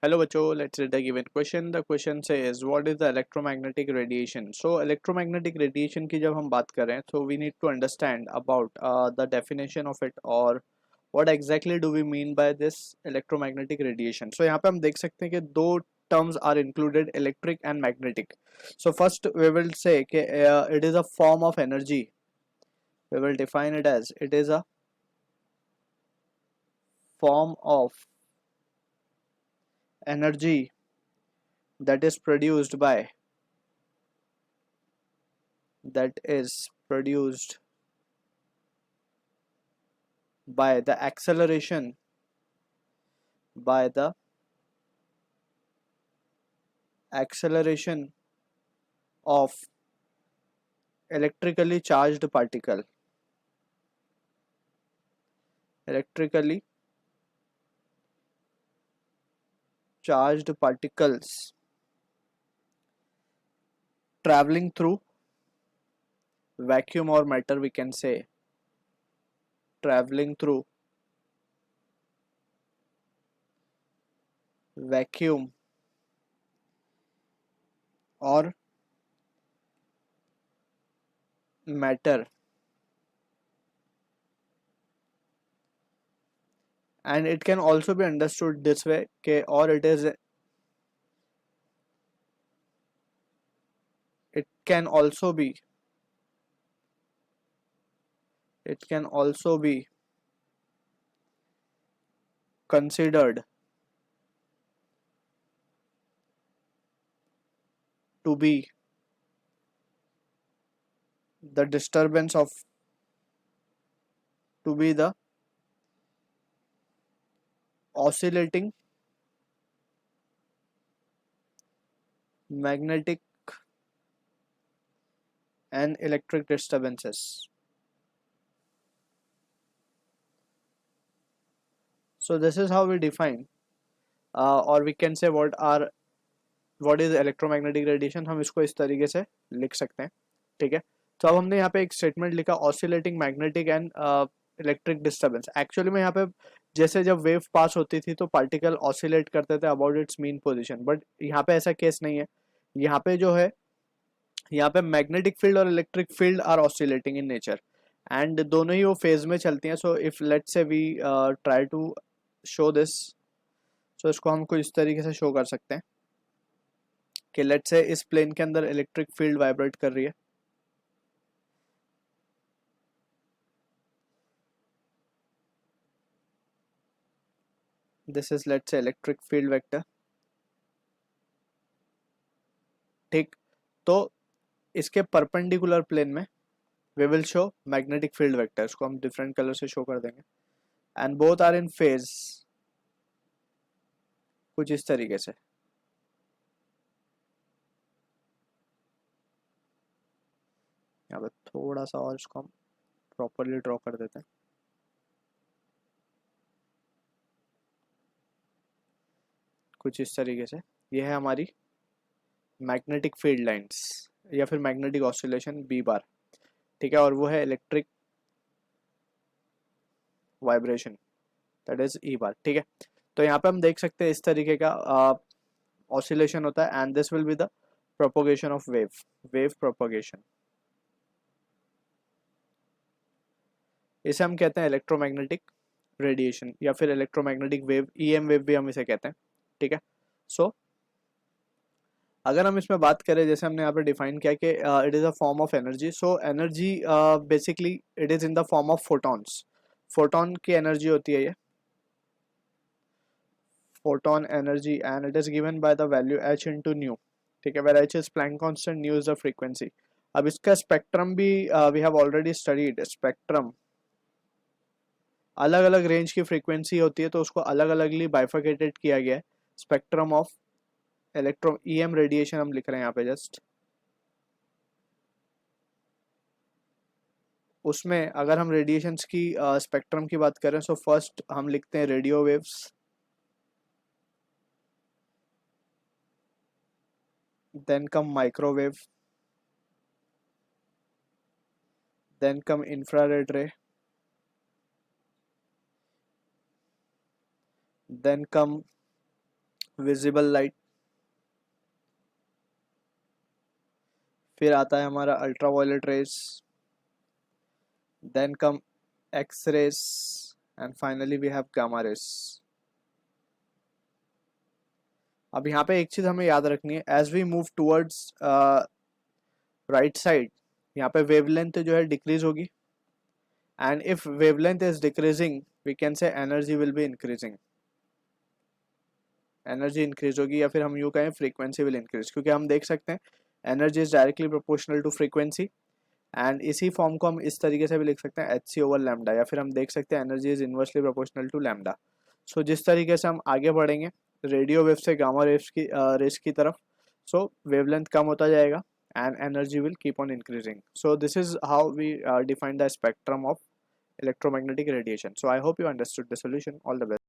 Hello बच्चों, let's read the given question. The question says what is the electromagnetic radiation? So electromagnetic radiation की जब हम बात करें so we need to understand about the definition of it or what exactly do we mean by this electromagnetic radiation. So यहाँ पे हम देख सकते हैं कि दो terms are included, electric and magnetic. So first we will say कि it is a form of energy. We will define it as it is a form of energy that is produced by that is produced by the by the acceleration of electrically charged particle electrically charged particles traveling through vacuum or matter, we can say traveling through vacuum or matter, and it can also be understood this way okay, or it can also be it can also be considered to be the disturbance of to be the oscillating magnetic and electric disturbances. So this is how we define or we can say what is electromagnetic radiation. हम इसको इस तरीके से लिख सकते हैं, ठीक है. तो अब हमने यहाँ पे एक स्टेटमेंट लिखा oscillating magnetic and electric disturbance. Actually में यहाँ पे जैसे जब वेव पास होती थी तो पार्टिकल ऑसिलेट करते थे about it's mean position, but यहाँ पे ऐसा केस नहीं है. यहाँ पे जो है यहाँ पे मैग्नेटिक फील्ड और electric field are oscillating in nature and दोनों ही वो फेज में चलती हैं. So if let's say we try to show this, so इसको हमको इस तरीके से शो कर सकते हैं कि लेट्स से इस प्लेन के अंदर इलेक्ट्रिक फील्ड वाइब्रेट कर रही है. This is let's say electric field vector, ठीक. तो इसके परपेंडिकुलर प्लेन में we will show magnetic field vector. इसको हम डिफरेंट कलर से शो कर देंगे and both are in phase कुछ इस तरीके से. यहाँ पे थोड़ा सा और इसको हम प्रॉपरली ड्रॉ कर देते हैं. कुछ इस तरीके से ये है हमारी मैग्नेटिक फील्ड लाइंस या फिर मैग्नेटिक ऑसिलेशन बी बार, ठीक है. और वो है इलेक्ट्रिक वाइब्रेशन दैट इज ई बार, ठीक है. तो यहाँ पे हम देख सकते हैं इस तरीके का ऑसिलेशन होता है and this will be the propagation of wave propagation. इसे हम कहते हैं इलेक्ट्रोमैग्नेटिक रेडिएशन या फिर इलेक्ट्रोमैग्नेटिक वेव, ईएम वेव भी हम इसे कहते हैं, ठीक है. सो अगर हम इसमें बात करें जैसे हमने यहाँ पे डिफाइन किया कि it is a form of energy. So energy basically it is in the form of photons. Photon की एनर्जी होती है ये photon energy and it is given by the value h into nu, ठीक है. Where h is Planck constant, nu is the frequency. अब इसका spectrum भी we have already studied. Spectrum अलग अलग रेंज की फ्रीक्वेंसी होती है तो उसको अलग अलगली बाइफर्केटेड किया गया है. Spectrum of electro EM radiation हम लिख रहे हैं यहाँ पे जस्ट. उसमें अगर हम रेडिएशंस की स्पेक्ट्रम की बात करें सो फर्स्ट हम लिखते हैं radio waves, then come microwave, then come infrared ray, then come visible light, फिर आता है हमारा ultraviolet rays, then come X rays and finally we have gamma rays. अब यहाँ पे एक चीज हमें याद रखनी है, as we move towards right side, यहाँ पे वेवलेंथ जो है डिक्रीज होगी, and if wavelength is decreasing we can say energy will be increasing, energy increase होगी, या फिर हम यूँ कहें फ्रीक्वेंसी विल इंक्रीज, क्योंकि हम देख सकते हैं energy is directly proportional to frequency, and इसी फॉर्म को हम इस तरीके से भी लिख सकते हैं एच सी ओवर लैम्डा, या फिर हम देख सकते हैं energy is inversely proportional to lambda. So जिस तरीके से हम आगे बढ़ेंगे रेडियो वेव से गामा रेस की तरफ, सो वेवलेंथ कम होता जाएगा and energy will keep on increasing. So this is how we define the spectrum of electromagnetic radiation. So I hope you understood the solution. All the best.